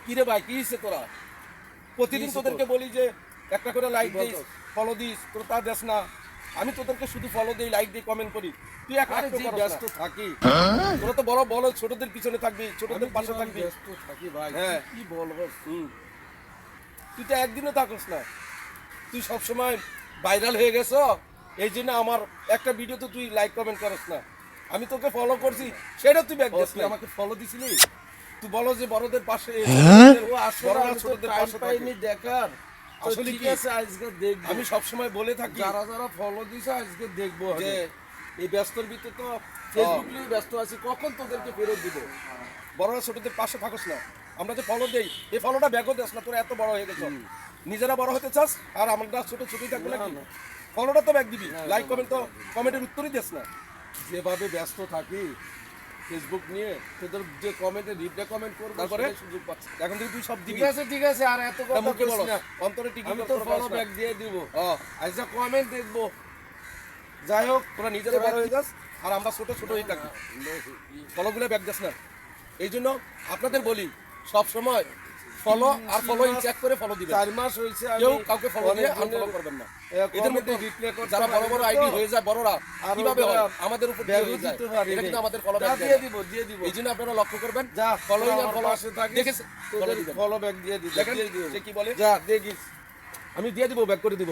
কি রে ভাই, কি হইছে তোরা? প্রতিদিন তোদেরকে বলি যে একটা করে লাইক দিস, ফলো দিস, তোরা তা দেস না। আমি তোদেরকে শুধু ফলো দেই, লাইক দিই, কমেন্ট করি, তুই একটা আরে যে ব্যস্ত ব্যস্ত থাকি, তোরা তো বড় বলো, ছোটদের পিছনে থাকবি, ছোটদের পাশে যেভাবে থাকবি। ব্যস্ত থাকি ভাই, হ্যাঁ। কি বলবো। তুই তো একদিনও থাকস না, তুই সবসময় ভাইরাল হয়ে গেছ। এই জন্য আমার একটা ভিডিও তো তুই লাইক কমেন্ট করস না। আমি তোকে ফলো করছি, সেটা তুই ব্যাক দিস তুই না। আমাকে ফলো দিছিলি? তুই বলো যে বড়দের পাশে, ও আসলে বড়রা আমি তো ছোটদের টাইম পাশে পাইনি থাকে। দেখার। তো আসলে ঠিক কি? আছে, আজকে দেখবো। আমি সবসময় বলে থাকি যারা যারা ফলো দিছে আজকে দেখবো যে যে এই ব্যস্তর ভিতরে তো ফেসবুক নিয়ে ব্যস্ত আছি, কখন তোদেরকে ফেরত দিব। বড়রা ছোটদের পাশে থাকস না। আমরা যে ফলো দেই, এই ফলোটা ব্যাগও দেস না, তোরা এত বড় হয়ে গেছ। নিজেরা বড় হতে চাস আর আমরা ছোট ছোটই থাকবো নাকি? ফলোটা তো ব্যাগ দিবি, লাইক কমেন্ট তো কমেন্টের উত্তরই দেস না। যেভাবে ব্যস্ত থাকি ফেসবুক নিয়ে, তোদের যে কমেন্টে রিপ্লাই কমেন্ট করবো তারপরে সেটাই সুযোগ পাচ্ছি। এখন থেকে তুই সব দিবি। ঠিক আছে, আর এত তা কথা মুখে বলিস বলো, না। অন্তরে টিকি আমি তোর তো কোনো ফলো কাজ না। ব্যাক দিয়ে দিব, ও, আজকে কমেন্ট দেখবো। যাই হোক, তোরা নিজেরা বড় হয়ে যাস আর আমরা ছোট ছোট হয়ে থাকি। ফলোগুলো ব্যাগ দেস না। এই জন্য আপনাদের বলি, সব সময় ফলো আর ফলোইং চেক করে ফলো দিবেন। 4 মাস হয়েছে কেউ কাউকে ফলো দিয়ে আনফলো করবেন না। এদের মধ্যে রিপ্লাই করতে যারা বড় বড় আইডি হয়ে যায়, বড়রা আর কিভাবে হয় ওরা আমাদের উপর দিয়ে হয়ে যায়। দিতে পারি এটা কিন্তু আমাদের ফলো ব্যাক দিয়ে দিব, দিয়ে দিব। এই জন্য আপনারা লক্ষ্য করবেন, যা ফলোইং আর আমার ফলো পাশে থাকিস, দেখে ফলো তোদের দিবেন। ফলো ব্যাক দিয়ে দিব, দেখেন দিয়ে দিব। সে কি বলে, যা দেখিস। আমি দিয়ে দিব, ব্যাক করে দিব।